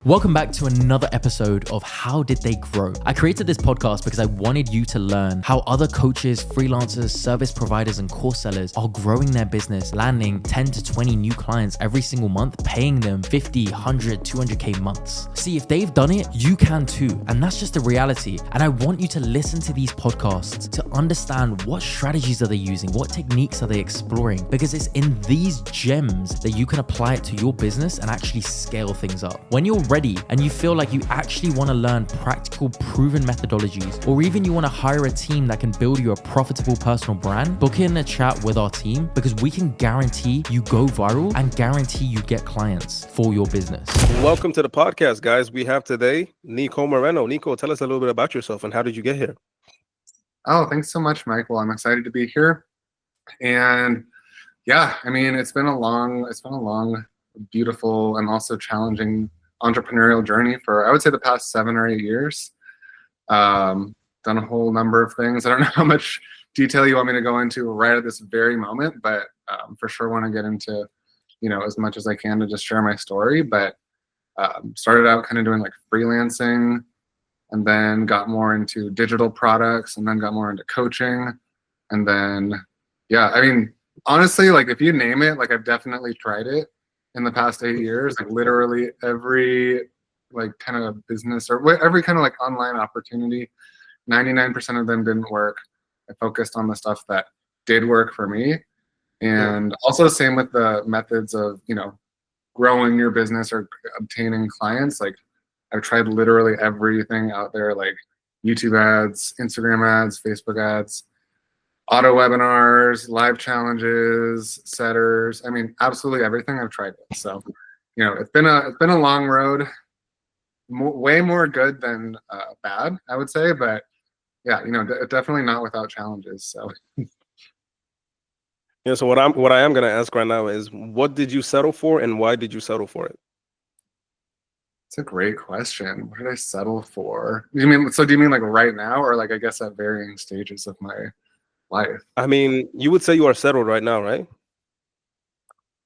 Welcome back to another episode of How Did They Grow? I created this podcast because I wanted you to learn how other coaches, freelancers, service providers, and course sellers are growing their business, landing 10 to 20 new clients every single month, paying them 50, 100, 200K months. See, if they've done it, you can too. And that's just the reality. And I want you to listen to these podcasts to understand what strategies are they using, what techniques are they exploring, because it's in these gems that you can apply it to your business and actually scale things up. When you're ready and you feel like you actually want to learn practical, proven methodologies, or even you want to hire a team that can build you a profitable personal brand, book in a chat with our team because we can guarantee you go viral and guarantee you get clients for your business. Welcome to the podcast, guys. We have today Nico Moreno. Nico, tell us a little bit about yourself and how did you get here? Oh, thanks so much, Michael. I'm excited to be here. And yeah, I mean, it's been a long, beautiful, and also challenging entrepreneurial journey for, I would say, the past 7 or 8 years. Done a whole number of things. I don't know how much detail you want me to go into right at this very moment, but for sure want to get into, as much as I can to just share my story. But started out kind of doing like freelancing, and then got more into digital products, and then got more into coaching. And then, yeah, I mean, honestly, like if you name it, like I've definitely tried it in the past 8 years. Like literally every like kind of business or every kind of like online opportunity, 99% of them didn't work. I focused on the stuff that did work for me. And also same with the methods of, growing your business or obtaining clients. Like I've tried literally everything out there, like YouTube ads, Instagram ads, Facebook ads, auto webinars, live challenges, setters. I mean, absolutely everything. I've tried it. So, it's been a long road. Way more good than bad, I would say. But yeah, definitely not without challenges. So. Yeah. So what I am going to ask right now is, what did you settle for, and why did you settle for it? It's a great question. What did I settle for? Do you mean like right now, or like I guess at varying stages of my life? I mean, you would say you are settled right now, right?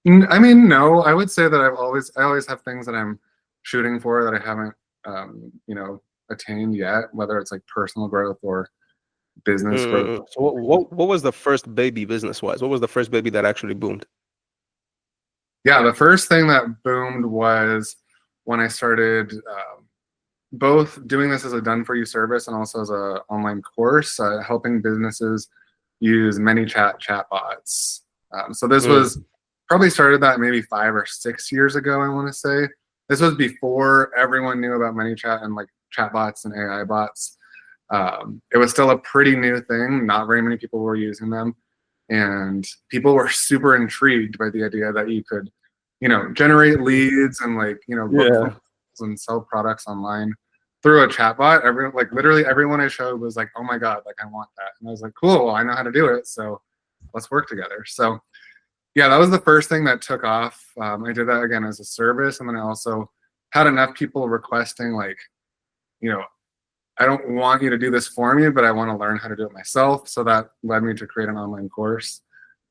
I mean, no. I would say that I always have things that I'm shooting for that I haven't, attained yet. Whether it's like personal growth or business growth. So what was the first baby business-wise? What was the first baby that actually boomed? Yeah, the first thing that boomed was when I started both doing this as a done-for-you service and also as an online course, helping businesses use ManyChat chatbots. So this was probably started that maybe 5 or 6 years ago, I want to say. This was before everyone knew about ManyChat and like chatbots and AI bots. It was still a pretty new thing. Not very many people were using them. And people were super intrigued by the idea that you could, generate leads and like, book and sell products online through a chatbot. Literally everyone I showed was like, oh my God, like I want that. And I was like, cool, well, I know how to do it. So let's work together. So yeah, that was the first thing that took off. I did that again as a service. And then I also had enough people requesting like, I don't want you to do this for me, but I want to learn how to do it myself. So that led me to create an online course.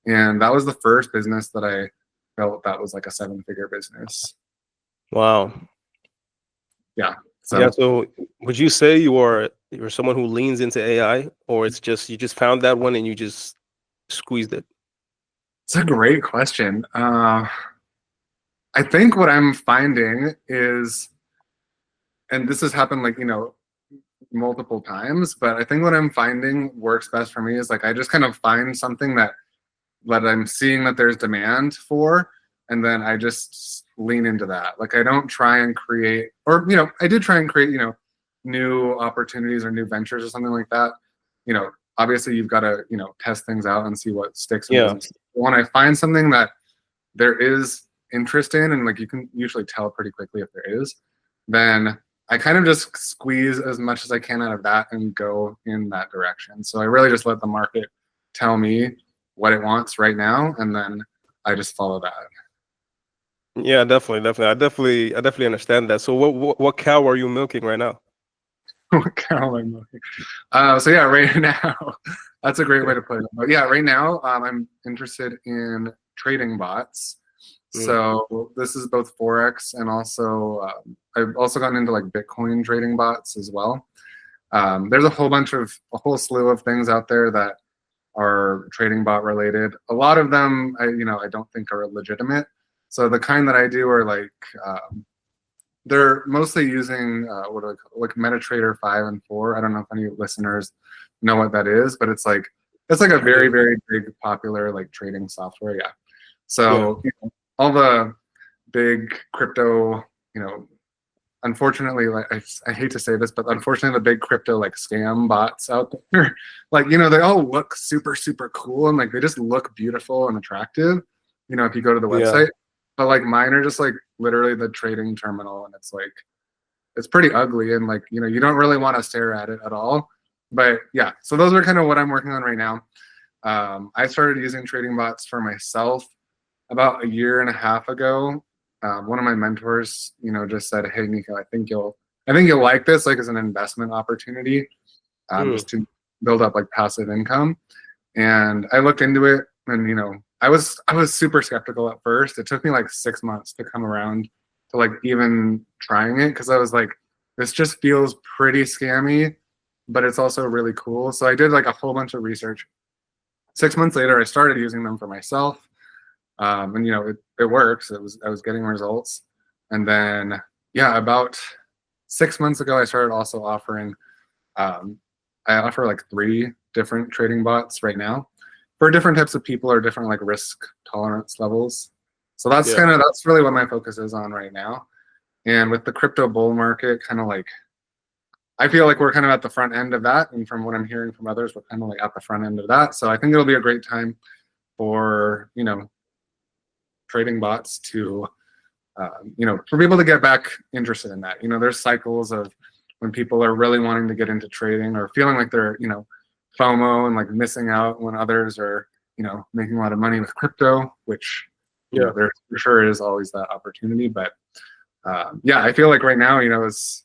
And that was the first business that I felt that was like a 7-figure business. Wow. Yeah. So would you say you're someone who leans into AI, or it's just you just found that one and you just squeezed it? It's a great question. I think what I'm finding is, and this has happened like, multiple times, but I think what I'm finding works best for me is like I just kind of find something that I'm seeing that there's demand for, and then I just lean into that. Like I don't try and create, or I did try and create new opportunities or new ventures or something like that. Obviously you've got to test things out and see what sticks in business. When I find something that there is interest in, and like you can usually tell pretty quickly if there is, then I kind of just squeeze as much as I can out of that and go in that direction. So I really just let the market tell me what it wants right now, and then I just follow that. Yeah, definitely. I definitely understand that. So what cow are you milking right now? What cow am I milking? So yeah, right now, that's a great way to put it. But yeah, right now I'm interested in trading bots. So this is both Forex and also I've also gotten into like Bitcoin trading bots as well. There's a whole slew of things out there that are trading bot related. A lot of them, I don't think are legitimate. So the kind that I do are like, they're mostly using what do I call it? Like MetaTrader 5 and 4. I don't know if any listeners know what that is, but it's like a very, very big popular like trading software. Yeah. So all the big crypto, unfortunately, like I hate to say this, but unfortunately, the big crypto like scam bots out there, like they all look super, super cool and like they just look beautiful and attractive. If you go to the website, but like mine are just like literally the trading terminal, and it's pretty ugly, and like you don't really want to stare at it at all. But yeah, so those are kind of what I'm working on right now. I started using trading bots for myself about a year and a half ago. One of my mentors, just said, "Hey, Nico, I think you'll like this, like as an investment opportunity, just to build up like passive income." And I looked into it, and I was super skeptical at first. It took me like 6 months to come around to like even trying it, because I was like, this just feels pretty scammy, but it's also really cool. So I did like a whole bunch of research. 6 months later, I started using them for myself. And it works. I was getting results. And then about 6 months ago, I started also offering, I offer like 3 different trading bots right now for different types of people or different like risk tolerance levels. So that's really what my focus is on right now. And with the crypto bull market, kind of like, I feel like we're kind of at the front end of that. And from what I'm hearing from others, we're kind of like at the front end of that. So I think it'll be a great time for, trading bots to, for people to get back interested in that. There's cycles of when people are really wanting to get into trading or feeling like they're, FOMO and like missing out when others are, making a lot of money with crypto, which, there for sure is always that opportunity. But I feel like right now, is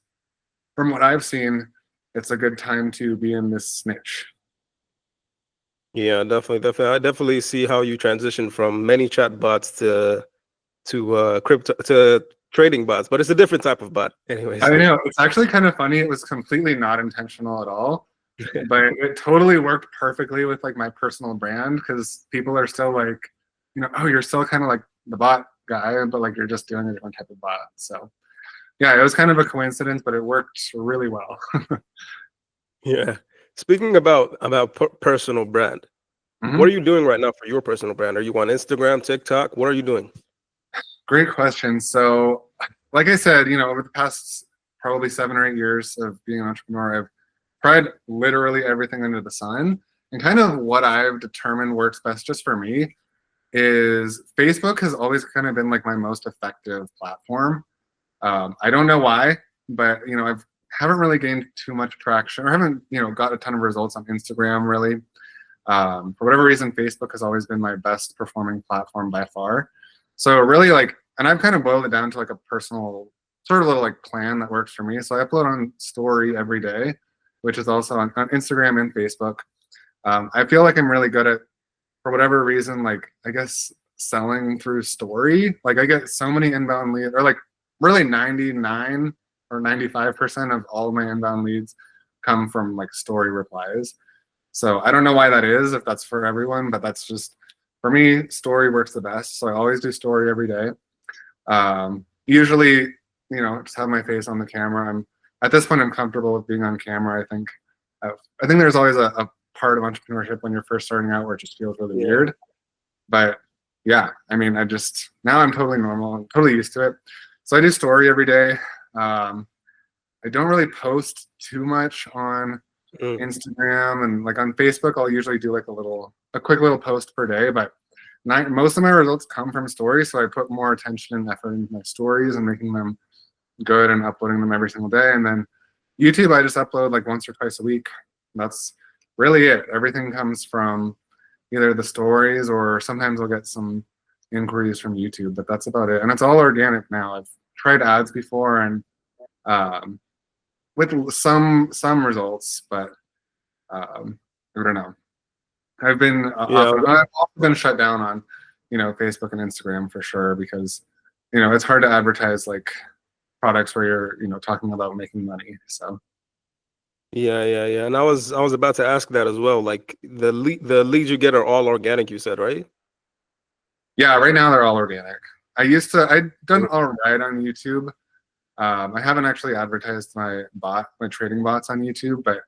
from what I've seen, it's a good time to be in this niche. Yeah, definitely. I definitely see how you transition from many chat bots to crypto to trading bots, but it's a different type of bot. Anyways, I know, it's actually kind of funny. It was completely not intentional at all, but it totally worked perfectly with like my personal brand, because people are still like, oh, you're still kind of like the bot guy, but like you're just doing a different type of bot. So yeah, it was kind of a coincidence, but it worked really well. Yeah. Speaking about personal brand, what are you doing right now for your personal brand? Are you on Instagram, TikTok? What are you doing? Great question. So, like I said, over the past probably 7 or 8 years of being an entrepreneur, I've tried literally everything under the sun. And kind of what I've determined works best just for me is Facebook has always kind of been like my most effective platform. I don't know why, but haven't really gained too much traction, or haven't got a ton of results on Instagram really. For whatever reason, Facebook has always been my best performing platform by far. So really and I've kind of boiled it down to like a personal sort of little like plan that works for me. So I upload on Story every day, which is also on Instagram and Facebook. I feel like I'm really good at, for whatever reason, like I guess selling through Story. Like I get so many inbound leads, or like really 99 or 95% of all of my inbound leads come from like Story replies. So I don't know why that is, if that's for everyone, but that's just, for me, Story works the best. So I always do Story every day. Usually, just have my face on the camera. At this point, I'm comfortable with being on camera. I think there's always a part of entrepreneurship when you're first starting out where it just feels really weird. But yeah, I mean, now I'm totally normal. I'm totally used to it. So I do Story every day. I don't really post too much on Instagram, and like on Facebook, I'll usually do like a quick little post per day, but most of my results come from Stories. So I put more attention and effort into my stories and making them good and uploading them every single day. And then YouTube, I just upload like once or twice a week. That's really it. Everything comes from either the stories, or sometimes I'll get some inquiries from YouTube, but that's about it. And it's all organic now. I've tried ads before, and with some results, but I don't know. I've also been shut down on, Facebook and Instagram for sure, because, it's hard to advertise like products where you're, talking about making money. So Yeah. And I was about to ask that as well. Like the leads you get are all organic, you said, right? yeah, right now they're all organic. I'd done all right on YouTube. I haven't actually advertised my trading bots on YouTube, but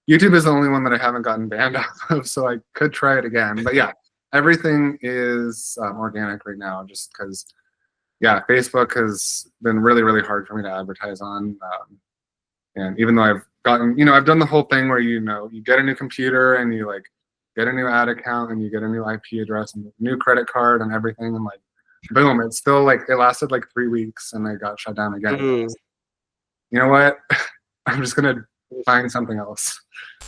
YouTube is the only one that I haven't gotten banned off of, so I could try it again. But yeah, everything is organic right now, just because, yeah, Facebook has been really, really hard for me to advertise on. And even though I've gotten, I've done the whole thing where, you get a new computer and you like get a new ad account and you get a new IP address and a new credit card and everything, and like, boom, it's still like, it lasted like 3 weeks and I got shut down again. Mhm. You know what? I'm just gonna find something else.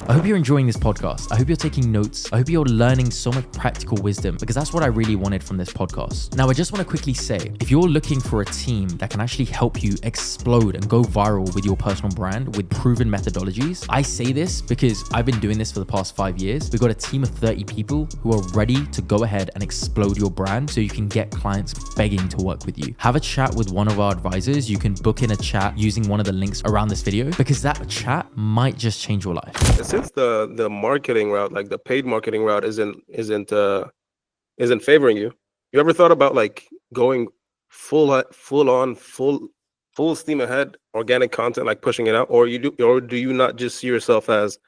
I hope you're enjoying this podcast. I hope you're taking notes. I hope you're learning so much practical wisdom, because that's what I really wanted from this podcast. Now, I just want to quickly say, if you're looking for a team that can actually help you explode and go viral with your personal brand with proven methodologies, I say this because I've been doing this for the past 5 years. We've got a team of 30 people who are ready to go ahead and explode your brand so you can get clients begging to work with you. Have a chat with one of our advisors. You can book in a chat using one of the links around this video, because that chat might just change your life. Since the marketing route, like the paid marketing route, isn't favoring you, you ever thought about like going full steam ahead organic content, like pushing it out, or do you not just see yourself as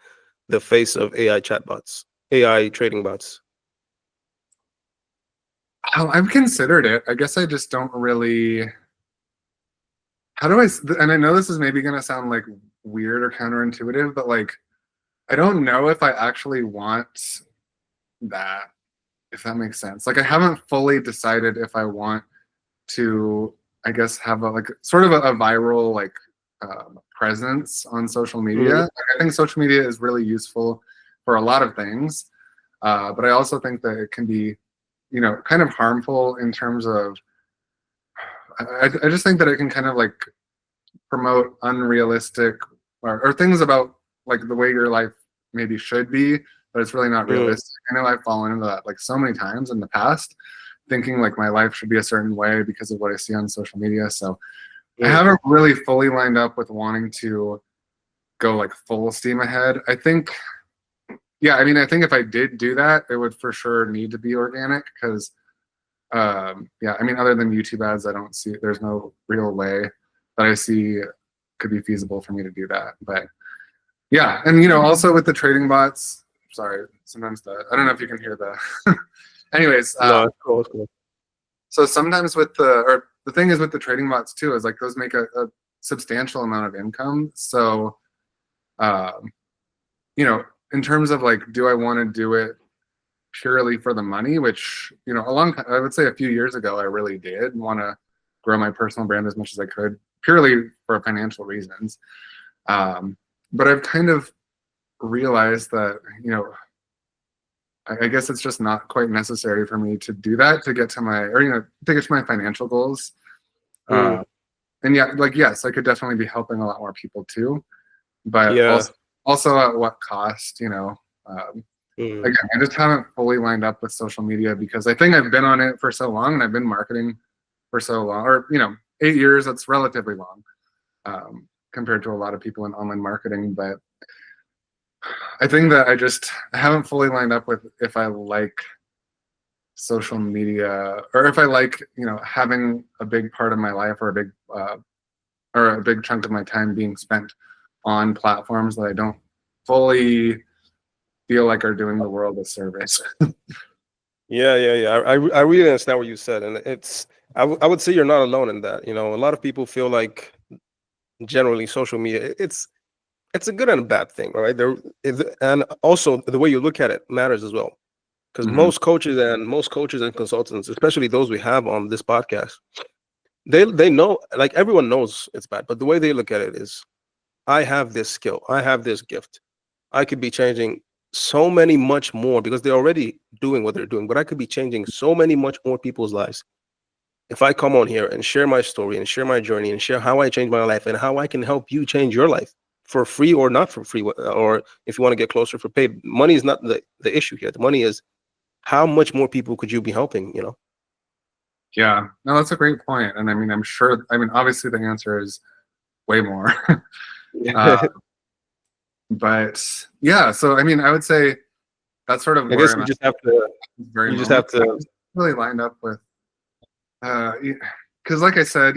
the face of AI chatbots, AI trading bots? I've considered it. I guess I just don't really. And I know this is maybe going to sound like weird or counterintuitive, but like, I don't know if I actually want that, if that makes sense. Like, I haven't fully decided if I want to, I guess, have a sort of a viral presence on social media. Like, I think social media is really useful for a lot of things, but I also think that it can be, kind of harmful in terms of. I just think that it can kind of like promote unrealistic or things about like the way your life maybe should be, but it's really not realistic. I know I've fallen into that like so many times in the past, thinking like my life should be a certain way because of what I see on social media. So I haven't really fully lined up with wanting to go like full steam ahead. I think if I did do that, it would for sure need to be organic, because other than YouTube ads, I don't see, there's no real way that I see could be feasible for me to do that. But yeah, and also with the trading bots, sorry, sometimes I don't know if you can hear the, anyways. No, it's cool. So sometimes the thing is with the trading bots too, is like those make a substantial amount of income. So, in terms of like, do I want to do it purely for the money, which, I would say a few years ago, I really did want to grow my personal brand as much as I could, purely for financial reasons. But I've kind of realized that, I guess it's just not quite necessary for me to do that to get to my financial goals. And yeah, like, yes, I could definitely be helping a lot more people too, but also at what cost, Again, I just haven't fully lined up with social media, because I think I've been on it for so long and I've been marketing for so long, or 8 years. That's relatively long compared to a lot of people in online marketing. But I think that I haven't fully lined up with if I like social media, or if I like having a big part of my life, or a big chunk of my time being spent on platforms that I don't fully feel like are doing the world a service. Yeah. I really understand what you said, and I would say you're not alone in that. A lot of people feel like generally social media, it's a good and a bad thing, right? And also the way you look at it matters as well, because most coaches and consultants, especially those we have on this podcast, they know, like, everyone knows it's bad, but the way they look at it is, I have this skill, I have this gift, I could be changing so many much more, because they're already doing what they're doing, but I could be changing so many much more people's lives if I come on here and share my story and share my journey and share how I changed my life and how I can help you change your life for free or not for free, or if you want to get closer for paid. Money is not the issue here. The money is how much more people could you be helping, Yeah, no, that's a great point. And I'm sure, obviously the answer is way more. Yeah. But yeah, so I mean, I would say that's sort of I where guess I'm you at just have to. this very You just moment. have to. Really lined up with, because like I said,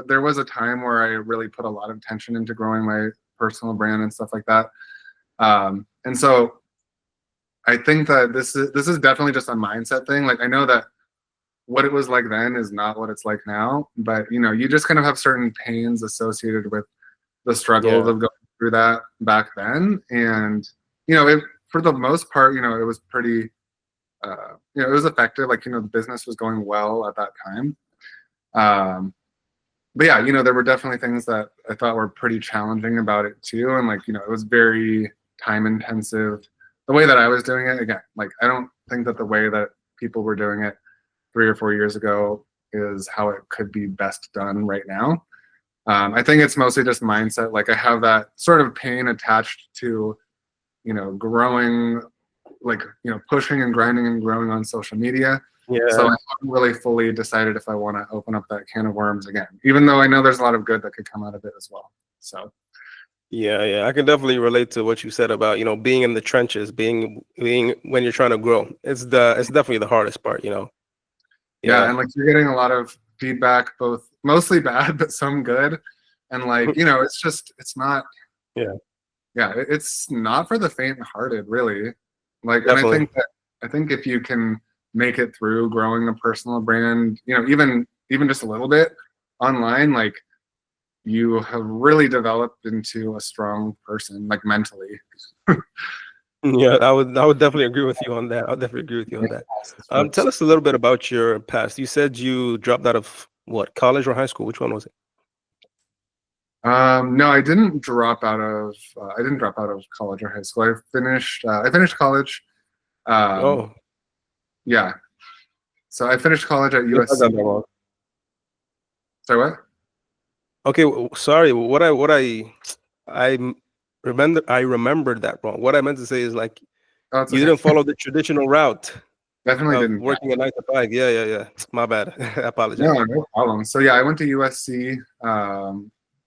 there was a time where I really put a lot of attention into growing my personal brand and stuff like that. And so I think that this is definitely just a mindset thing. Like I know that what it was like then is not what it's like now, but you just kind of have certain pains associated with the struggles Yeah. of going through that back then. And for the most part, it was pretty it was effective. Like the business was going well at that time. But yeah, there were definitely things that I thought were pretty challenging about it too. And like it was very time intensive. The way that I was doing it, again, like I don't think that the way that people were doing it 3 or 4 years ago is how it could be best done right now. I think it's mostly just mindset. Like I have that sort of pain attached to growing, like pushing and grinding and growing on social media. Yeah. So I haven't really fully decided if I want to open up that can of worms again, even though I know there's a lot of good that could come out of it as well. So Yeah, I can definitely relate to what you said about being in the trenches, being when you're trying to grow. It's definitely the hardest part. yeah, Yeah. and like you're getting a lot of feedback, both mostly bad but some good, and like it's not. Yeah. Yeah, it's not for the faint-hearted, really. Like, Definitely. and I think if you can make it through growing a personal brand, even just a little bit online, like you have really developed into a strong person, like mentally. Yeah, I would definitely agree with you on that. I'll definitely agree with you on that. Tell us a little bit about your past. You said you dropped out of what, college or high school? Which one was it? No, I didn't drop out of college or high school. I finished college. Oh, Yeah. So I finished college at you had that USC. wrong. Sorry, what? Okay, sorry. I remembered that wrong. What I meant to say is like Oh, it's you okay. didn't follow the traditional route Definitely of didn't. working a 9 to 5. Yeah. My bad. I apologize. No problem. So yeah, I went to USC,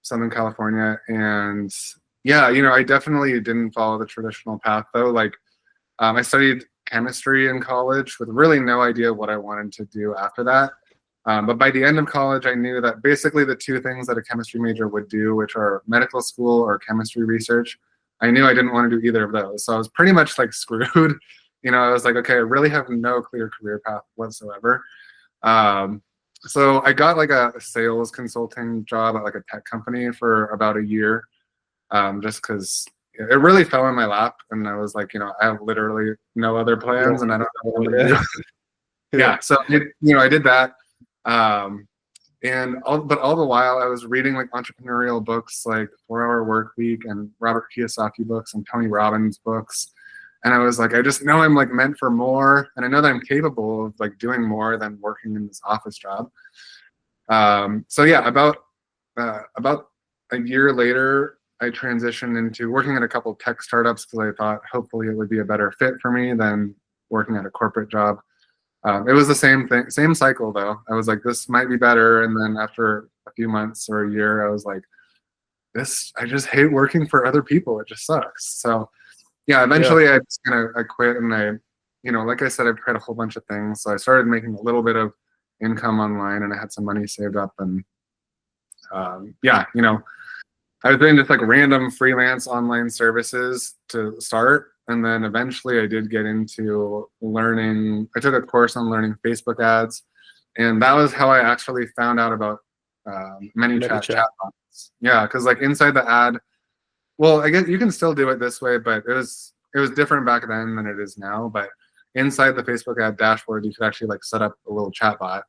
Southern California, and yeah, I definitely didn't follow the traditional path though. Like, I studied chemistry in college with really no idea what I wanted to do after that. But by the end of college, I knew that basically the two things that a chemistry major would do, which are medical school or chemistry research, I knew I didn't want to do either of those. So I was pretty much like screwed. I was like, okay, I really have no clear career path whatsoever. So I got like a sales consulting job at like a tech company for about a year, just because it really fell in my lap, and I was like, I have literally no other plans, and I don't know what I'm gonna do. Yeah, so I did that, but all the while I was reading like entrepreneurial books, like 4 Hour Work Week and Robert Kiyosaki books and Tony Robbins books. And I was like, I just know I'm like meant for more, and I know that I'm capable of like doing more than working in this office job. So yeah, about a year later, I transitioned into working at a couple tech startups because I thought hopefully it would be a better fit for me than working at a corporate job. It was the same thing, same cycle though. I was like, this might be better, and then after a few months or a year, I was like, I just hate working for other people. It just sucks. So yeah, eventually I just I quit, and I, like I said, I've tried a whole bunch of things. So I started making a little bit of income online, and I had some money saved up, and yeah, I was doing just like random freelance online services to start. And then eventually I did get into learning. I took a course on learning Facebook ads, and that was how I actually found out about ManyChat chatbots. Yeah, because like inside the ad, well, I guess you can still do it this way, but it was different back then than it is now. But inside the Facebook ad dashboard, you could actually like set up a little chatbot.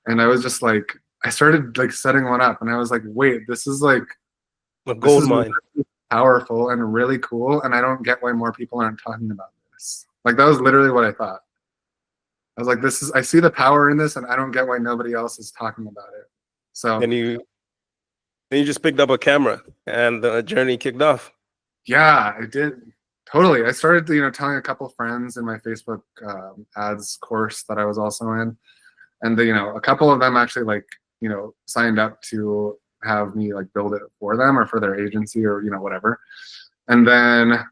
And I was just like, I started like setting one up, and I was like, wait, this is like a gold mine. Really powerful and really cool, and I don't get why more people aren't talking about this. Like that was literally what I thought. I was like, I see the power in this, and I don't get why nobody else is talking about it. So then you just picked up a camera, and the journey kicked off. Yeah, I did. Totally. I started, telling a couple friends in my Facebook ads course that I was also in, and a couple of them actually like, signed up to have me like build it for them or for their agency or, whatever. And then,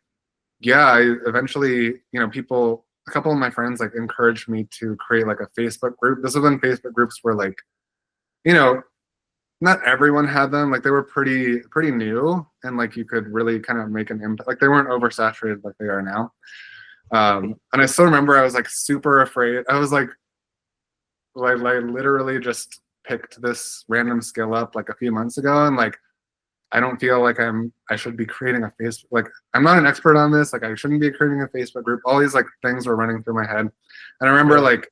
yeah, I eventually, a couple of my friends like encouraged me to create like a Facebook group. This is when Facebook groups were like, not everyone had them. Like they were pretty new, and like you could really kind of make an impact. Like they weren't oversaturated like they are now. And I still remember I was like super afraid. I was like literally just picked this random skill up like a few months ago, and like I don't feel like I should be creating a Facebook, like I'm not an expert on this, like I shouldn't be creating a Facebook group. All these like things were running through my head. And I remember like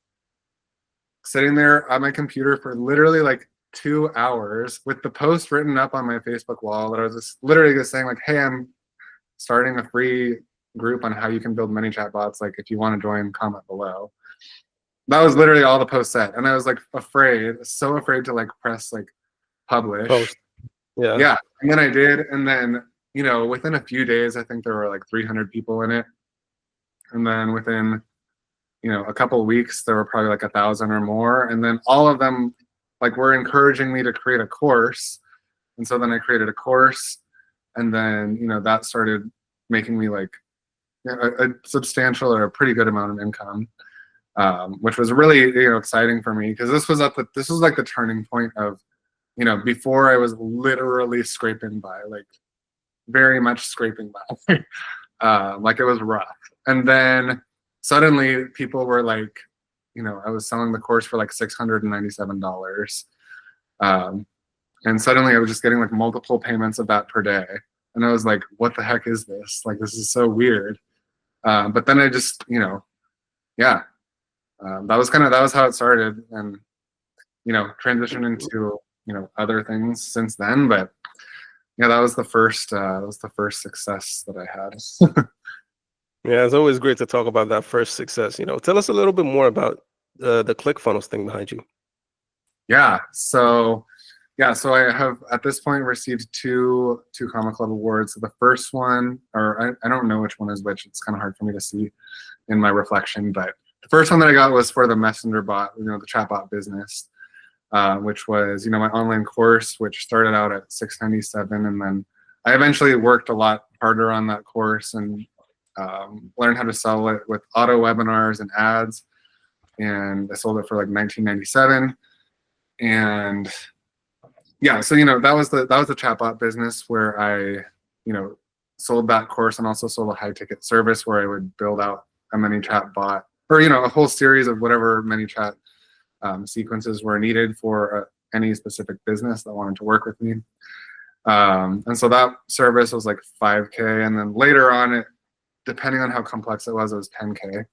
sitting there on my computer for literally like 2 hours with the post written up on my Facebook wall that I was just literally just saying like, hey, I'm starting a free group on how you can build ManyChat bots. Like if you want to join, comment below. That was literally all the post said. And I was like so afraid to like press like publish. Post. Yeah. And then I did. And then, within a few days, I think there were like 300 people in it. And then within, a couple of weeks, there were probably like 1,000 or more. And then all of them like were encouraging me to create a course. And so then I created a course. And then, that started making me like a substantial or a pretty good amount of income, which was really, exciting for me because this was like the turning point of, before I was literally scraping by, like very much scraping by, like it was rough. And then suddenly people were like, I was selling the course for like $697. And suddenly I was just getting like multiple payments of that per day. And I was like, what the heck is this? Like, this is so weird. But then I just, that was how it started, and, transitioned into, other things since then. But yeah, that was the first success that I had. Yeah, it's always great to talk about that first success. Tell us a little bit more about the ClickFunnels thing behind you. Yeah. So I have at this point received two Comma Club awards. So the first one, or I don't know which one is which. It's kind of hard for me to see in my reflection. But the first one that I got was for the Messenger bot, the chatbot business, which was my online course, which started out at $697, and then I eventually worked a lot harder on that course and learned how to sell it with auto webinars and ads, and I sold it for like $19.97. And yeah, so that was the chatbot business where I sold that course and also sold a high ticket service where I would build out a ManyChat bot, or a whole series of whatever ManyChat sequences were needed for any specific business that wanted to work with me. And so that service was like $5K, and then later on, depending on how complex it was $10K.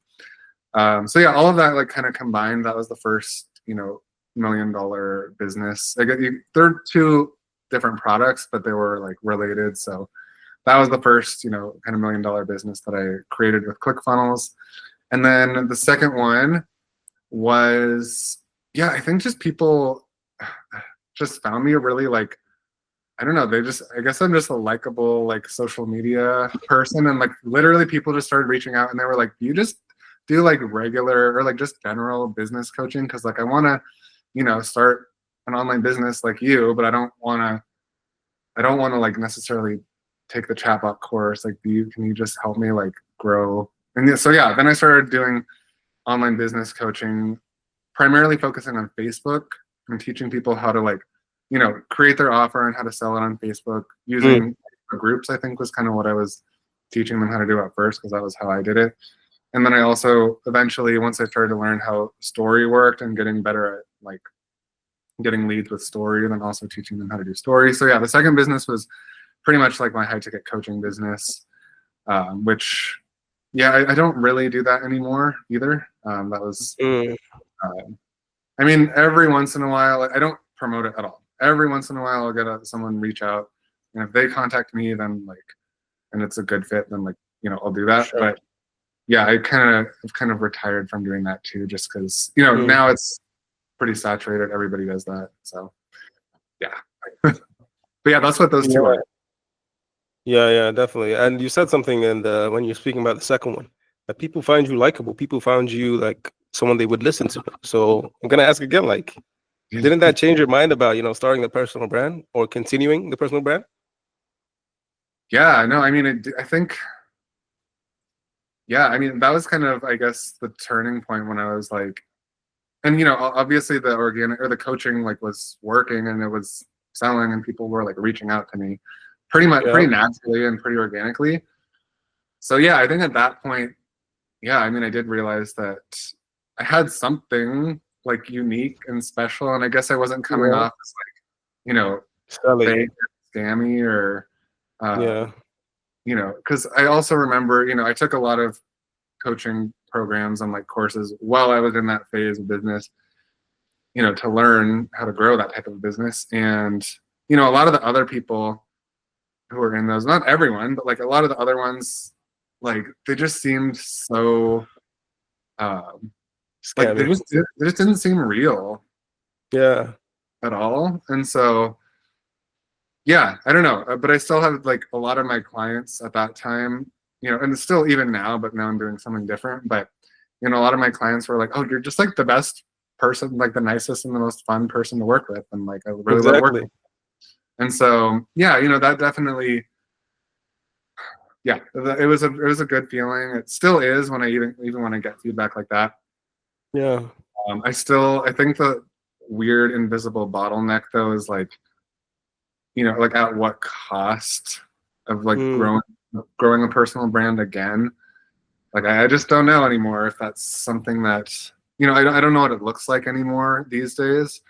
So yeah, all of that like kind of combined, that was the first $1 million business. They're two different products, but they were like related. So that was the first kind of $1 million business that I created with ClickFunnels. And then the second one was, I think just people just found me really like, I don't know, I guess I'm just a likable like social media person, and like literally people just started reaching out and they were like, you just do like regular or like just general business coaching, because like I want to start an online business like you, but I don't want to like necessarily take the chatbot course. Like, can you just help me like grow? And so yeah, then I started doing online business coaching, primarily focusing on Facebook and teaching people how to like create their offer and how to sell it on Facebook using groups. I think was kind of what I was teaching them how to do at first, because that was how I did it. And then I also eventually, once I started to learn how story worked and getting better at like getting leads with story, then also teaching them how to do story. So yeah, the second business was pretty much like my high ticket coaching business, which I don't really do that anymore either. That was, I mean, every once in a while, I don't promote it at all. Every once in a while I'll get someone reach out, and if they contact me, then like, and it's a good fit, then like, I'll do that. Sure. But yeah, I've kind of retired from doing that too, just because, now it's pretty saturated. Everybody does that. So yeah. But yeah, that's what those two are. Yeah, definitely. And you said something when you're speaking about the second one, that people find you likable. People found you like someone they would listen to. So I'm gonna ask again, like, Didn't that change your mind about, starting the personal brand or continuing the personal brand? Yeah, no, I mean, I think, yeah, I mean, that was kind of, I guess, the turning point when I was like, and obviously the organic or the coaching like was working and it was selling and people were like reaching out to me pretty naturally and pretty organically. So yeah, I think at that point, yeah, I mean, I did realize that I had something like unique and special, and I guess I wasn't coming off as like, Selling. fake or scammy or, Yeah. because I also remember, I took a lot of coaching programs and like courses while I was in that phase of business, to learn how to grow that type of business. And, a lot of the other people who were in those, not everyone, but like a lot of the other ones, like they just seemed so, like they just didn't seem real. Yeah. At all. And so, yeah, I don't know, but I still have like a lot of my clients at that time, and it's still even now, but now I'm doing something different. But, a lot of my clients were like, oh, you're just like the best person, like the nicest and the most fun person to work with. And like, I really love working with you. And so, yeah, that definitely, yeah, it was a good feeling. It still is when I even when I get feedback like that. Yeah. I think the weird invisible bottleneck though is like, like at what cost of like growing a personal brand again. Like I just don't know anymore if that's something that, I don't know what it looks like anymore these days,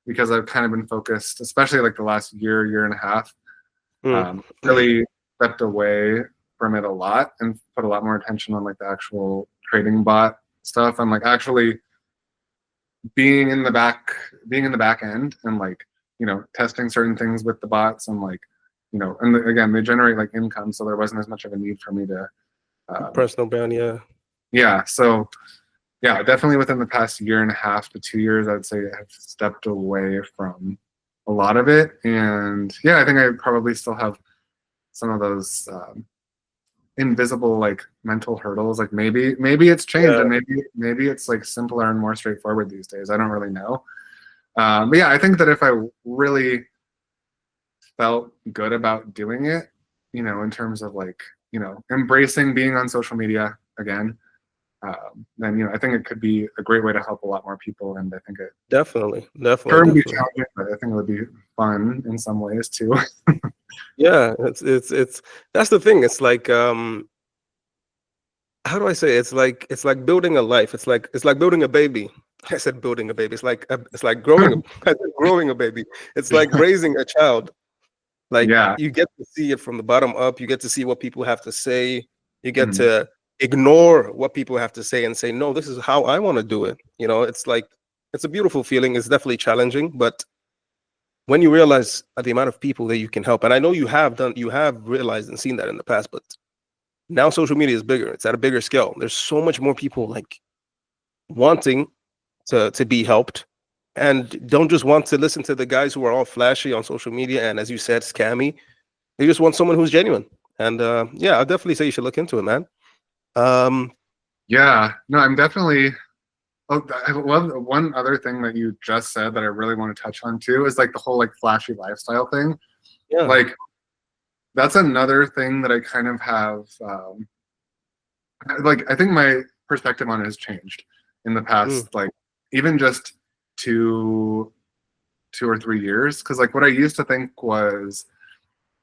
because I've kind of been focused, especially like the last year and a half, really stepped away from it a lot and put a lot more attention on like the actual trading bot stuff and like actually being in the back end and like, testing certain things with the bots and like, and again, they generate like income. So there wasn't as much of a need for me to personal brand. Yeah. Yeah. So yeah, definitely within the past year and a half to 2 years, I'd say I've stepped away from a lot of it. And yeah, I think I probably still have some of those invisible like mental hurdles. Like maybe it's changed and maybe it's like simpler and more straightforward these days. I don't really know. But yeah, I think that if I really felt good about doing it, in terms of like, embracing being on social media again, then I think it could be a great way to help a lot more people. And I think it definitely would be challenging, but I think it would be fun in some ways too. Yeah, it's that's the thing. It's like how do I say it? It's like building a life. It's like building a baby. I said building a baby. It's like growing growing a baby. It's like raising a child. Like you get to see it from the bottom up. You get to see what people have to say. You get to ignore what people have to say and say, no, this is how I want to do it. It's like, it's a beautiful feeling. It's definitely challenging, but when you realize the amount of people that you can help, and I know you have realized and seen that in the past, but now social media is bigger. It's at a bigger scale. There's so much more people like wanting to be helped and don't just want to listen to the guys who are all flashy on social media and, as you said, scammy. They just want someone who's genuine. And yeah, I'll definitely say you should look into it, man. Yeah, no, I'm definitely. Oh, I love one other thing that you just said that I really want to touch on too is like the whole like flashy lifestyle thing. Yeah, like that's another thing that I kind of have. Like I think my perspective on it has changed in the past, like even just 2 or 3 years. Because like what I used to think was,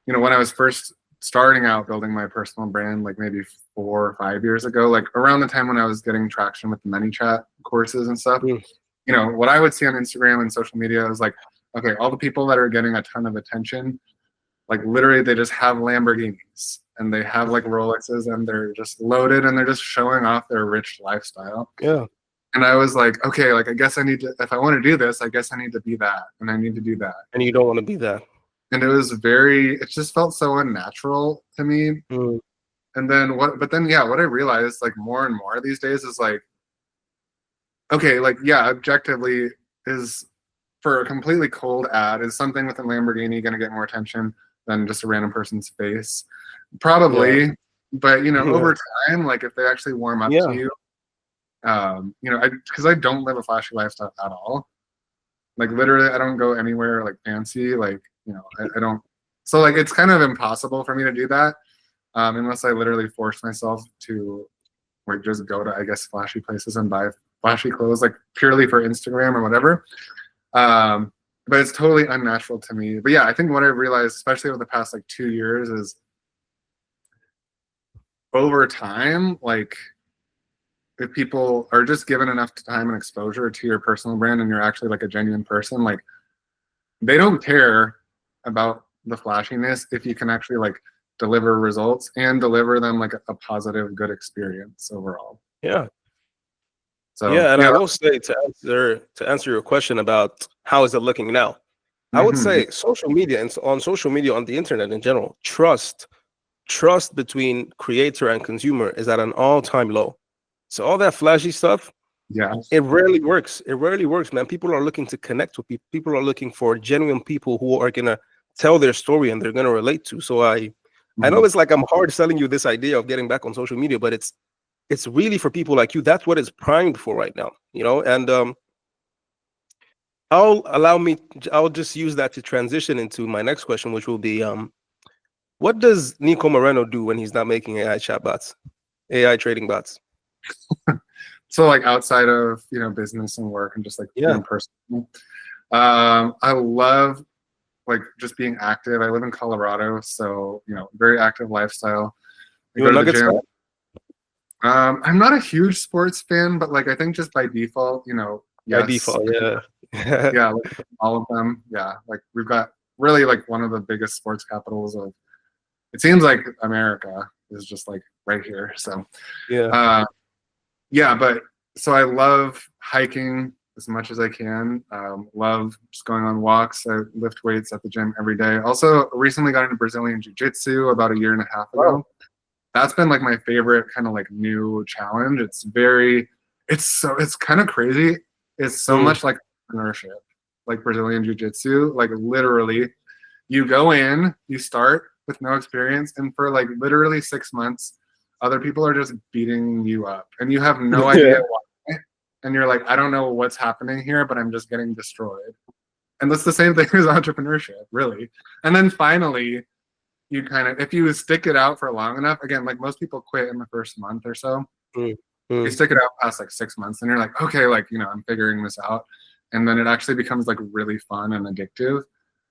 when I was first starting out building my personal brand, like maybe 4 or 5 years ago, like around the time when I was getting traction with the ManyChat courses and stuff, what I would see on Instagram and social media is like, okay, all the people that are getting a ton of attention, like literally they just have Lamborghinis and they have like Rolexes and they're just loaded and they're just showing off their rich lifestyle. Yeah. And I was like, okay, like I guess I need to, if I want to do this, I guess I need to be that and I need to do that. And you don't want to be that. And it just felt so unnatural to me. And then what I realized like more and more these days is like, okay, like, yeah, objectively is for a completely cold ad, is something with a Lamborghini going to get more attention than just a random person's face? Probably. Yeah. But, over time, like if they actually warm up to you, because I don't live a flashy lifestyle at all. Like literally, I don't go anywhere like fancy. Like, you know, I don't. So like, it's kind of impossible for me to do that unless I literally force myself to like just go to, I guess, flashy places and buy flashy clothes, like purely for Instagram or whatever. But it's totally unnatural to me. But yeah, I think what I've realized, especially over the past like 2 years, is over time, like if people are just given enough time and exposure to your personal brand and you're actually like a genuine person, like they don't care about the flashiness if you can actually like deliver results and deliver them like a positive, good experience overall. Yeah. So yeah, and I will say to answer your question about how is it looking now, I would say social media and on social media, on the internet in general, trust between creator and consumer is at an all-time low. So all that flashy stuff, yeah, it rarely works. It rarely works, man. People are looking to connect with people. People are looking for genuine people who are gonna tell their story and they're gonna relate to. So I know it's like I'm hard selling you this idea of getting back on social media, but it's really for people like you. That's what it's primed for right now, you know. And I'll just use that to transition into my next question, which will be what does Nico Moreno do when he's not making AI chatbots, AI trading bots? So like outside of, you know, business and work and just like being personal, I love like just being active. I live in Colorado, so you know, very active lifestyle. You a Nuggets fan? I'm not a huge sports fan, but like I think just by default, you know, by default, yeah. Yeah, like all of them. Yeah, like we've got really like one of the biggest sports capitals of. It seems like America is just like right here. So yeah, but so I love hiking as much as I can. Love just going on walks. I lift weights at the gym every day. Also recently got into Brazilian Jiu-Jitsu about 1.5 years ago. Wow. That's been like my favorite kind of like new challenge. It's kind of crazy. It's so much like entrepreneurship, like Brazilian Jiu-Jitsu. Like literally, you go in, you start with no experience, and for like literally 6 months, other people are just beating you up, and you have no idea why. And you're like, I don't know what's happening here, but I'm just getting destroyed. And that's the same thing as entrepreneurship, really. And then finally, you kind of, if you stick it out for long enough, again, like most people quit in the first month or so. You stick it out past like 6 months, and you're like, okay, like, you know, I'm figuring this out. And then it actually becomes like really fun and addictive.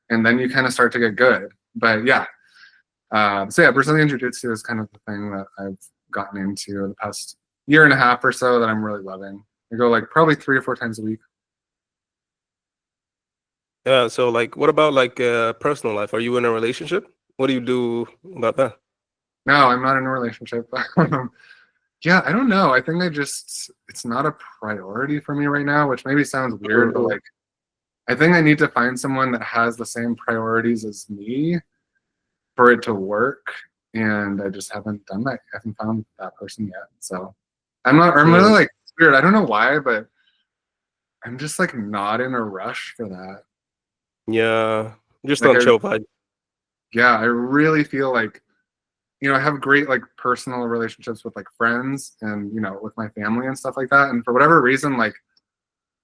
And then you kind of start to get good. But yeah. So yeah, Brazilian Jiu-Jitsu is kind of the thing that I've gotten into the past 1.5 years or so that I'm really loving. I go like probably 3 or 4 times a week. Yeah. So like, what about like personal life? Are you in a relationship? What do you do about that? No, I'm not in a relationship. Yeah, I don't know. I think it's not a priority for me right now, which maybe sounds weird, but like, I think I need to find someone that has the same priorities as me for it to work. And I just haven't done that. I haven't found that person yet. So I'm really like, it's weird. I don't know why, but I'm just like not in a rush for that. Yeah. Just like on chill vibe. Yeah, I really feel like, you know, I have great like personal relationships with like friends and, you know, with my family and stuff like that. And for whatever reason, like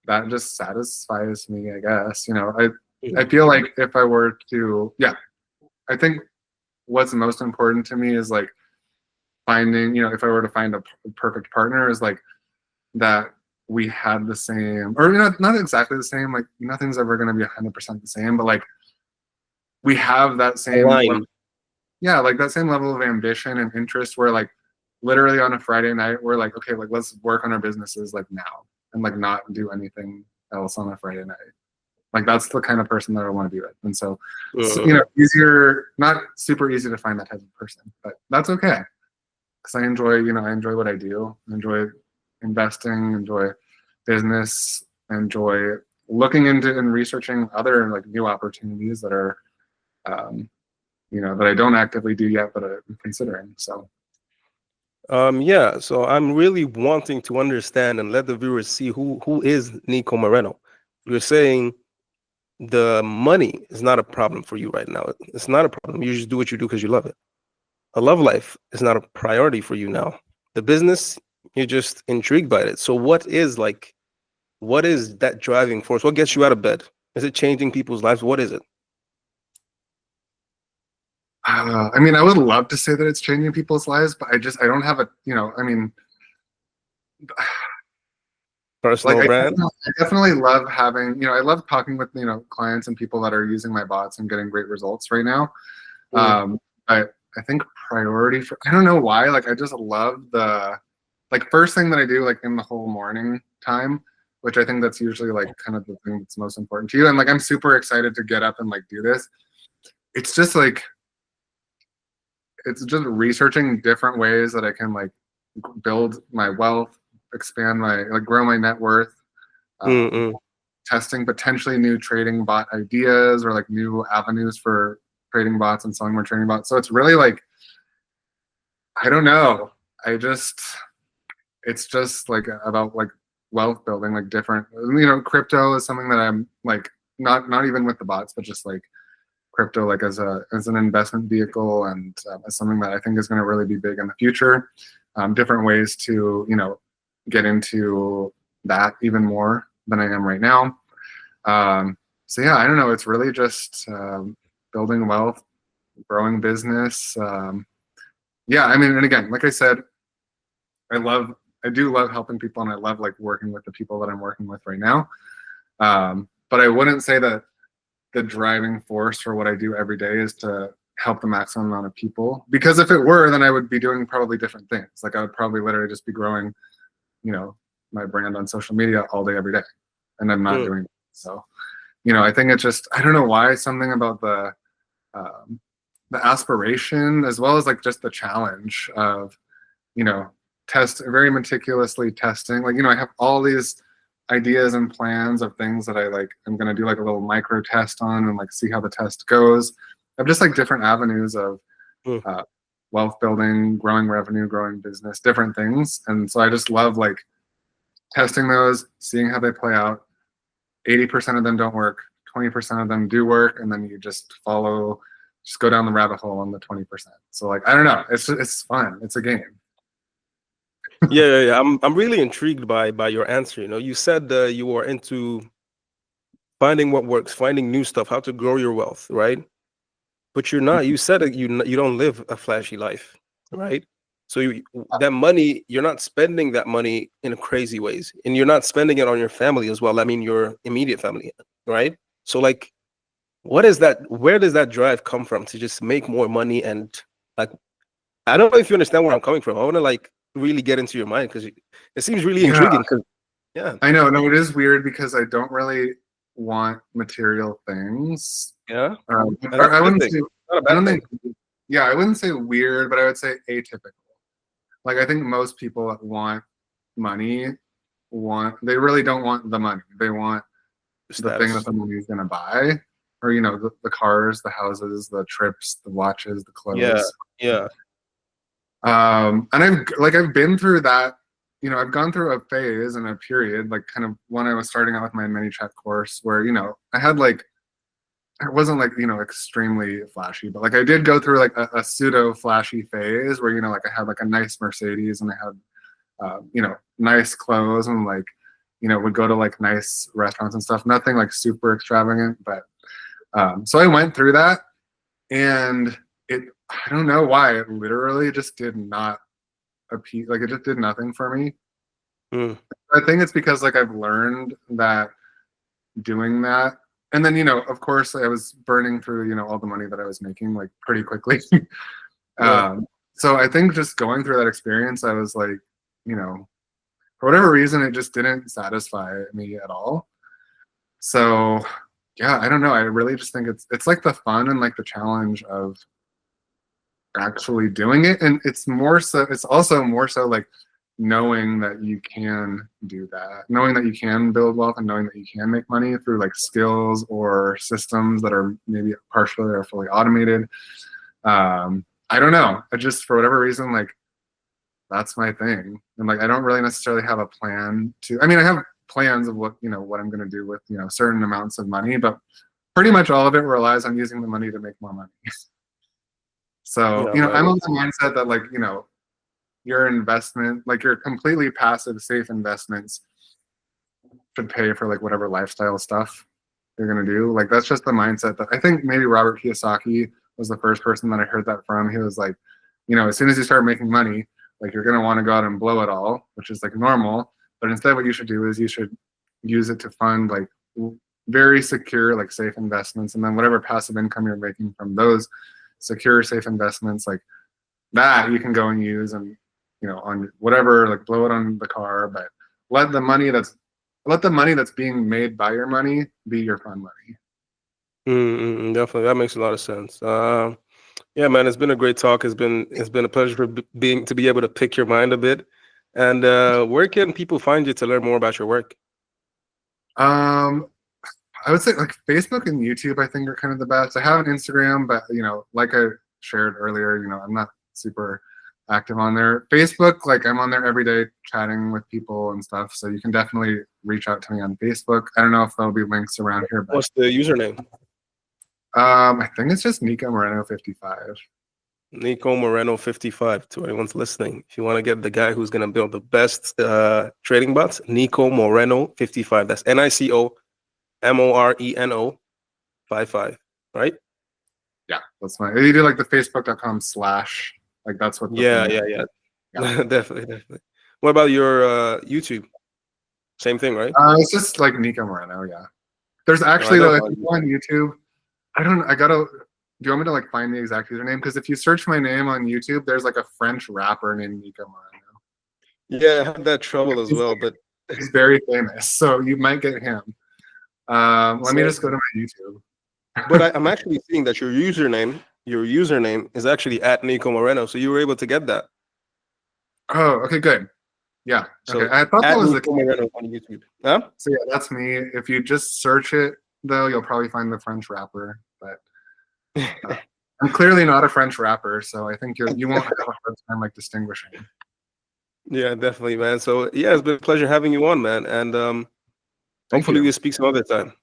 that just satisfies me, I guess. You know, I feel like if I were to, I think what's most important to me is like finding, you know, if I were to find a perfect partner, is like that we had the same, or you know, not exactly the same, like nothing's ever going to be 100% the same, but like we have that same like that same level of ambition and interest where like literally on a Friday night we're like, okay, like let's work on our businesses like now and like not do anything else on a Friday night. Like that's the kind of person that I want to be with. And so, you know, not super easy to find that type of person, but that's okay. Cause I enjoy what I do. I enjoy investing, enjoy business, enjoy looking into and researching other like new opportunities that are, you know, that I don't actively do yet, but I'm considering. So, yeah. So I'm really wanting to understand and let the viewers see who is Nico Moreno. You're saying the money is not a problem for you right now. It's not a problem. You just do what you do because you love it. A love life is not a priority for you now. The business, you're just intrigued by it. So what is that driving force? What gets you out of bed? Is it changing people's lives? What is it? I mean, I would love to say that it's changing people's lives, but I don't have a, I mean, Personal brand? I definitely love having, I love talking with, clients and people that are using my bots and getting great results right now. I think priority for, I don't know why, like, I just love the, like, first thing that I do, like, in the whole morning time, which I think that's usually, like, kind of the thing that's most important to you. And, like, I'm super excited to get up and, like, do this. It's just, like, it's just researching different ways that I can, like, build my wealth, expand my, like, grow my net worth, testing potentially new trading bot ideas or, like, new avenues for trading bots and selling more trading bots. So it's really, like, I don't know. It's just, like, about, like, wealth building, like, different, crypto is something that I'm, like, not even with the bots, but just, like, crypto, like, as an investment vehicle, and as something that I think is going to really be big in the future. Different ways to, get into that even more than I am right now. So yeah, I don't know. It's really just building wealth, growing business. Yeah, I mean, and again, like I said, I do love helping people, and I love, like, working with the people that I'm working with right now. But I wouldn't say that the driving force for what I do every day is to help the maximum amount of people. Because if it were, then I would be doing probably different things. Like, I would probably literally just be growing, my brand on social media all day, every day. And I'm not doing it. So, I think it's just, I don't know why, something about the aspiration, as well as, like, just the challenge of, very meticulously testing. Like, I have all these ideas and plans of things that I'm going to do, like, a little micro test on, and, like, see how the test goes. Of just, like, different avenues of wealth building, growing revenue, growing business, different things. And so I just love, like, testing those, seeing how they play out. 80% of them don't work, 20% of them do work, and then you just go down the rabbit hole on the 20%. So, like, I don't know, it's fun. It's a game. Yeah. I'm really intrigued by your answer. You said you were into finding what works, finding new stuff, how to grow your wealth, right? But you're not. You said that you don't live a flashy life, right? So that money, you're not spending that money in crazy ways, and you're not spending it on your family as well. I mean, your immediate family, right? So, like, what is that? Where does that drive come from to just make more money? And, like, I don't know if you understand where I'm coming from. I want to, like, really get into your mind, because it seems really intriguing. Yeah, I know. No, it is weird because I don't really want material things. Yeah, I wouldn't say. I don't think. Yeah, I wouldn't say weird, but I would say atypical. Like, I think most people that want money they really don't want the money. They want the thing that the money is going to buy, or, the cars, the houses, the trips, the watches, the clothes. Yeah. And I've been through that. I've gone through a phase and a period, like, kind of when I was starting out with my ManyChat course, where, I had, like, it wasn't, like, extremely flashy, but, like, I did go through, like, a pseudo flashy phase where, like, I had, like, a nice Mercedes, and I had, nice clothes, and, like, would go to, like, nice restaurants and stuff. Nothing, like, super extravagant, but so I went through that, and I don't know why, it literally just did not appeal. Like, it just did nothing for me. I think it's because, like, I've learned that doing that, and then, of course, I was burning through, all the money that I was making, like, pretty quickly. So I think just going through that experience, I was like, for whatever reason, it just didn't satisfy me at all. So yeah, I don't know. I really just think it's like the fun and, like, the challenge of actually doing it. And it's also more so, like, knowing that you can do that, knowing that you can build wealth, and knowing that you can make money through, like, skills or systems that are maybe partially or fully automated. I don't know. I just, for whatever reason, like, that's my thing. And, like, I don't really necessarily have a plan I mean, I have plans of what I'm going to do with, certain amounts of money, but pretty much all of it relies on using the money to make more money. So, I'm on the mindset that, like, your investment, like, your completely passive, safe investments should pay for, like, whatever lifestyle stuff you're gonna do. Like that's just the mindset that I think maybe Robert Kiyosaki was the first person that I heard that from. He was like, as soon as you start making money, like you're gonna want to go out and blow it all, which is like normal. But instead, what you should do is you should use it to fund like very secure, like safe investments, and then whatever passive income you're making from those secure, safe investments, like that you can go and use and on whatever, like blow it on the car, but let the money that's being made by your money be your fun money. Definitely, that makes a lot of sense. Yeah, man, it's been a great talk. It's been a pleasure to be able to pick your mind a bit. And where can people find you to learn more about your work? I would say like Facebook and YouTube, I think, are kind of the best. I have an Instagram, but like I shared earlier, I'm not super active on there. Facebook, like I'm on there every day chatting with people and stuff. So you can definitely reach out to me on Facebook. I don't know if there'll be links around here. But, what's the username? I think it's just Nico Moreno 55. Nico Moreno 55. To anyone's listening, if you want to get the guy who's gonna build the best trading bots, Nico Moreno 55. That's NicoMoreno 55. Right? Yeah, that's fine. You do like the facebook.com/ like that's what. Yeah. Definitely. What about your YouTube? Same thing, right? It's just like Nico Moreno. Yeah. There's actually if you go on YouTube. Do you want me to like find the exact username? Because if you search my name on YouTube, there's like a French rapper named Nico Moreno. Yeah, I had that trouble as well, but he's very famous, so you might get him. Let me just go to my YouTube. But I'm actually seeing that your username is actually at Nico Moreno, so you were able to get that. Oh, okay, good. Yeah. So okay. I thought that was Nico Moreno on YouTube. Huh? So yeah, that's me. If you just search it, though, you'll probably find the French rapper. But I'm clearly not a French rapper, so I think you won't have a hard time like distinguishing. Yeah, definitely, man. So yeah, it's been a pleasure having you on, man, and hopefully we'll speak some other time.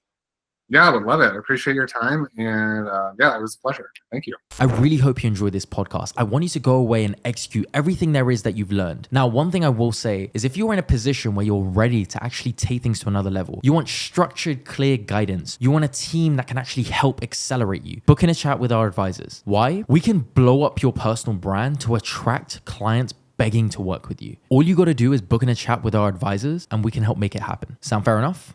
Yeah, I would love it. I appreciate your time. And yeah, it was a pleasure. Thank you. I really hope you enjoyed this podcast. I want you to go away and execute everything there is that you've learned. Now, one thing I will say is if you're in a position where you're ready to actually take things to another level, you want structured, clear guidance, you want a team that can actually help accelerate you, book in a chat with our advisors. Why? We can blow up your personal brand to attract clients begging to work with you. All you got to do is book in a chat with our advisors and we can help make it happen. Sound fair enough?